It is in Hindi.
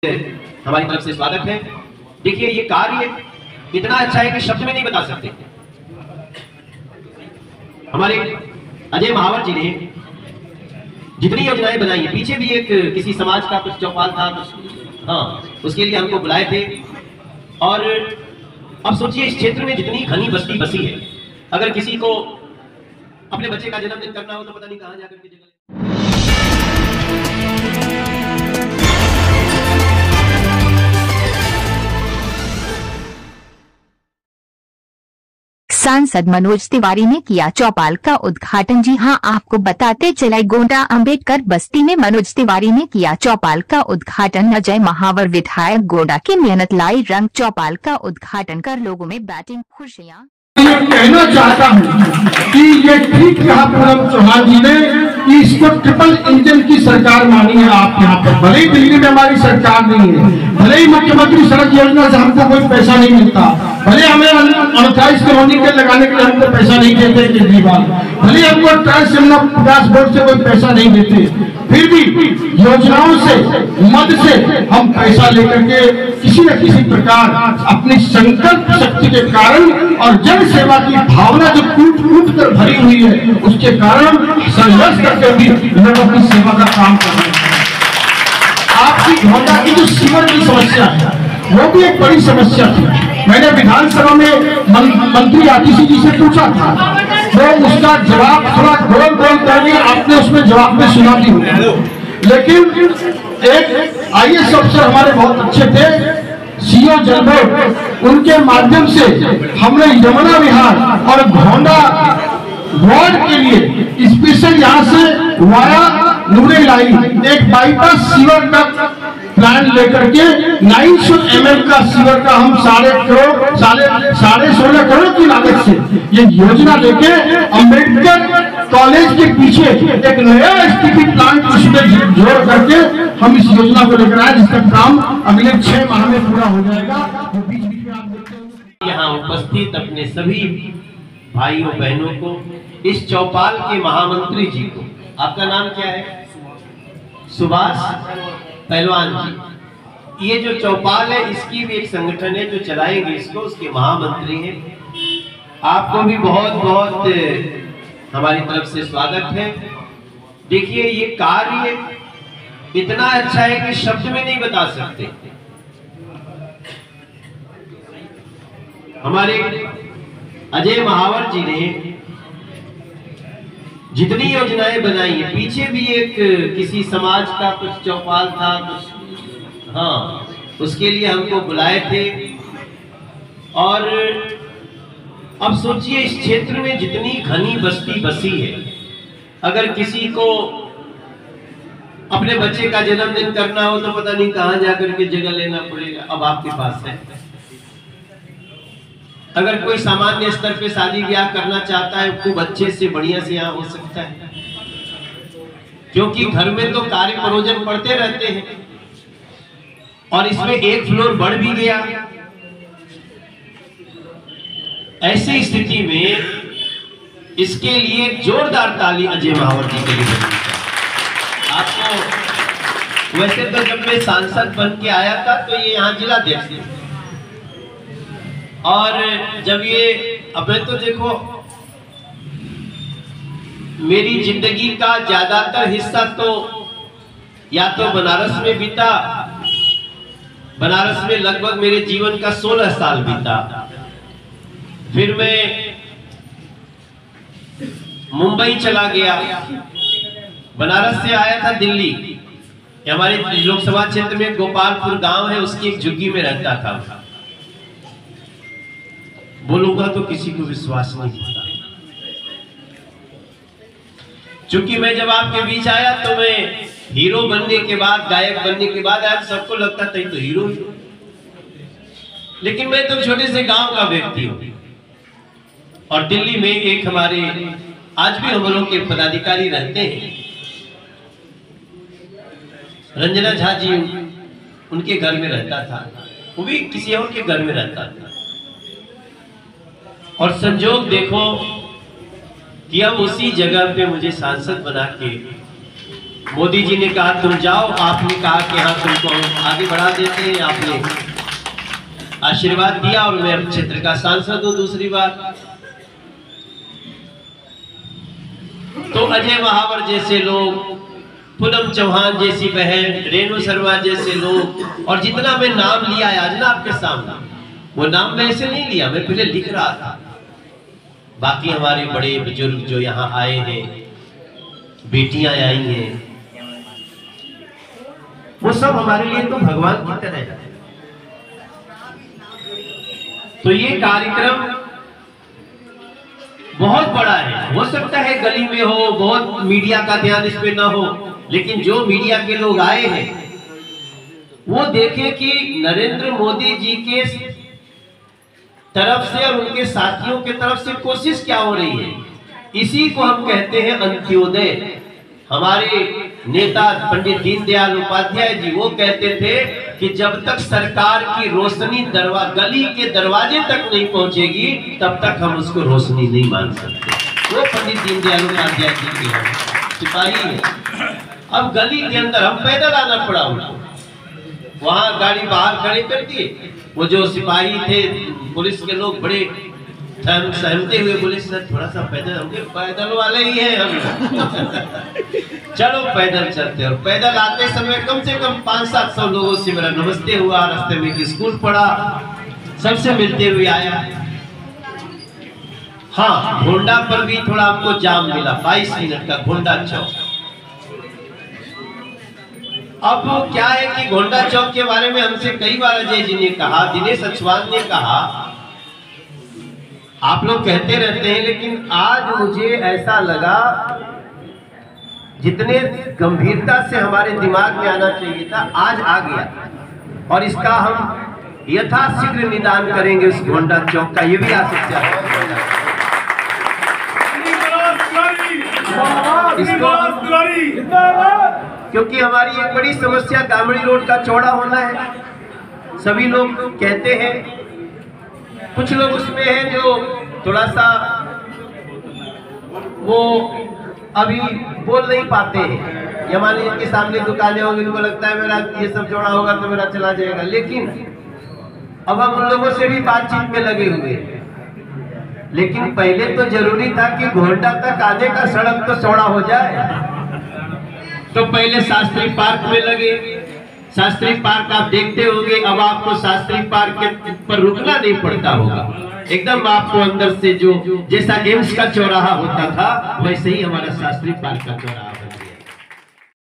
हमारी तरफ से स्वागत है। देखिए ये कार्य इतना अच्छा है कि शब्द में नहीं बता सकते। हमारे अजय महावर जी ने जितनी योजनाएं बनाई है, पीछे भी एक किसी समाज का कुछ चौपाल था, कुछ उसके लिए हमको बुलाए थे। और अब सोचिए इस क्षेत्र में जितनी घनी बस्ती बसी है, अगर किसी को अपने बच्चे का जन्मदिन करना हो तो पता नहीं कहां जाकर के जगह। सांसद मनोज तिवारी ने किया चौपाल का उद्घाटन। जी हां, आपको बताते चले गोंडा अंबेडकर बस्ती में मनोज तिवारी ने किया चौपाल का उद्घाटन। अजय महावर विधायक गोंडा की मेहनत लाई रंग। चौपाल का उद्घाटन कर लोगों में बैटिंग खुशियां। ये कहना चाहता हूँ कि ये ठीक कहा पूनम चौहान जी ने कि इसको ट्रिपल इंजन की सरकार मानी है आप यहाँ पर। भले ही दिल्ली में हमारी सरकार नहीं है, भले ही मुख्यमंत्री सड़क योजना से हमको कोई पैसा नहीं मिलता, भले हमें 38 कॉलोनी के लगाने के लिए हमको पैसा नहीं देते केजरीवाल, भले हमको ट्रांसमिशन विकास बोर्ड से कोई पैसा नहीं देते, फिर भी योजनाओं से मद से हम पैसा लेकर के किसी न किसी प्रकार अपनी संकल्प शक्ति के कारण और जन सेवा की भावना जो कूट कूट कर भरी हुई है उसके कारण संघर्ष करके भी लोगों की सेवा का काम कर रहे हैं। आपकी गोंडा की जो सीवर की समस्या है वो भी एक बड़ी समस्या थी। मैंने विधानसभा में मंत्री आतिशी जी से पूछा था, तो उसका जवाब थोड़ा गोल गोल करके आपने उसमें जवाब में सुना दी होगी। लेकिन एक आईएएस अफसर हमारे बहुत अच्छे थे, सीओ जनरल, उनके माध्यम से हमने यमुना विहार और गोंडा वार्ड के लिए स्पेशल यहाँ से वाया नूरे लाई एक बाईपास सीवर का प्लान लेकर के 900 ml का सीवर का हम 16.5 करोड़ की लागत से ये योजना लेके अंबेडकर कॉलेज के पीछे एक नया एसटीपी प्लांट उसमें जोड़ करके हम इस योजना को लेकर आए, जिसका काम अगले 6 माह में पूरा हो जाएगा। वो बीच बीच में आप देखते हैं यहाँ उपस्थित अपने सभी भाइयों बहनों को, इस चौपाल के महामंत्री जी को, आपका नाम क्या है? सुभाष पहलवान जी। ये जो चौपाल है इसकी भी एक संगठन है जो चलाएंगे इसको, उसके महामंत्री हैं। आपको भी बहुत बहुत हमारी तरफ से स्वागत है। देखिए ये कार्य इतना अच्छा है कि शब्द में नहीं बता सकते। हमारे अजय महावर जी ने जितनी योजनाएं बनाई है, पीछे भी एक किसी समाज का कुछ चौपाल था, कुछ उसके लिए हमको बुलाए थे। और अब सोचिए इस क्षेत्र में जितनी घनी बस्ती बसी है, अगर किसी को अपने बच्चे का जन्मदिन करना हो तो पता नहीं कहां जाकर के जगह लेना पड़ेगा। अब आपके पास है। अगर कोई सामान्य स्तर पे शादी ब्याह करना चाहता है खूब अच्छे से बढ़िया से यहाँ हो सकता है, क्योंकि घर में तो कार्य प्रयोजन पड़ते रहते हैं। और इसमें एक फ्लोर बढ़ भी गया। ऐसी स्थिति में इसके लिए जोरदार ताली अजय महावर जी के लिए। आपको वैसे तो जब मैं सांसद बन के आया था तो ये यहाँ जिलाध्यक्ष थे, और जब ये अब तो देखो मेरी जिंदगी का ज्यादातर हिस्सा तो या तो बनारस में बीता, बनारस में लगभग मेरे जीवन का 16 साल बीता। फिर मैं मुंबई चला गया, बनारस से आया था दिल्ली। हमारे लोकसभा क्षेत्र में गोपालपुर गांव है, उसकी एक झुग्गी में रहता था। बोलूंगा तो किसी को विश्वास नहीं होता। चूंकि मैं जब आपके बीच आया तो मैं हीरो बनने के बाद, गायक बनने के बाद आया, सबको लगता था तो हीरो ही। लेकिन मैं तो छोटे से गांव का व्यक्ति हूं। और दिल्ली में एक हमारे आज भी हम लोग के पदाधिकारी रहते हैं, रंजना झा जी, उनके घर में रहता था। वो भी किसी और के घर में रहता था। और संजोग देखो कि अब उसी जगह पे मुझे सांसद बना के मोदी जी ने कहा तुम जाओ, आपने कहा कि हाँ तुमको हम आगे बढ़ा देते हैं, आपने आशीर्वाद दिया और मैं क्षेत्र का सांसद हूं दूसरी बार। तो अजय महावर जैसे लोग, पूनम चौहान जैसी बहन, रेणु शर्मा जैसे लोग, और जितना मैं नाम लिया है आज ना आपके सामने, वो नाम मैं ऐसे नहीं लिया, मैं पहले लिख रहा था। बाकी हमारे बड़े बुजुर्ग जो यहाँ आए हैं, बेटियां आई हैं, वो सब हमारे लिए तो भगवान की तरह है। तो ये कार्यक्रम बहुत बड़ा है। हो सकता है गली में हो, बहुत मीडिया का ध्यान इस पे ना हो, लेकिन जो मीडिया के लोग आए हैं वो देखें कि नरेंद्र मोदी जी के तरफ से और उनके साथियों के तरफ से कोशिश क्या हो रही है। इसी को हम कहते हैं अंत्योदय। हमारे नेता पंडित दीनदयाल उपाध्याय जी वो कहते थे कि जब तक सरकार की रोशनी गली के दरवाजे तक नहीं पहुंचेगी तब तक हम उसको रोशनी नहीं मान सकते। वो पंडित दीनदयाल उपाध्याय जी के सिपाही है। अब गली के अंदर हम पैदल आना पड़ा उनको, वहां गाड़ी बाहर खड़ी कर दिए। वो जो सिपाही थे, पुलिस के लोग बड़े सहमते हुए बोले सर थोड़ा सा पैदल, हमने पैदल वाले ही हैं हम चलो पैदल चलते। और पैदल आते समय कम से कम 500-700 लोगों से मेरा नमस्ते हुआ। रास्ते में एक स्कूल पड़ा, सबसे मिलते हुए आया। हाँ, घोंडा पर भी थोड़ा हमको जाम मिला, 22 मिनट का घोंडा चौक। अब क्या है कि घोंडा चौक के बारे में हमसे कई बार अजय जी ने कहा, दिनेश अछवाल ने कहा, आप लोग कहते रहते हैं, लेकिन आज मुझे ऐसा लगा जितने गंभीरता से हमारे दिमाग में आना चाहिए था आज आ गया। और इसका हम यथाशीघ्र निदान करेंगे उस घोंडा चौक का, ये भी आ सकता है। क्योंकि हमारी एक बड़ी समस्या गामड़ी रोड का चौड़ा होना है। सभी लोग कहते हैं, कुछ लोग उसमें हैं जो थोड़ा सा वो अभी बोल नहीं पाते हैं, या मान लीजिए इनके सामने दुकानें होंगी, इनको लगता है मेरा ये सब चौड़ा होगा तो मेरा चला जाएगा। लेकिन अब हम उन लोगों से भी बातचीत में लगे हुए हैं। लेकिन पहले तो जरूरी था कि घोंडा तक आने का सड़क तो चौड़ा हो जाए। तो पहले शास्त्री पार्क में लगे। शास्त्री पार्क आप देखते होंगे, अब आपको शास्त्री पार्क के पर रुकना नहीं पड़ता होगा, एकदम आपको अंदर से जो जैसा एम्स का चौराहा होता था वैसे ही हमारा शास्त्री पार्क का चौराहा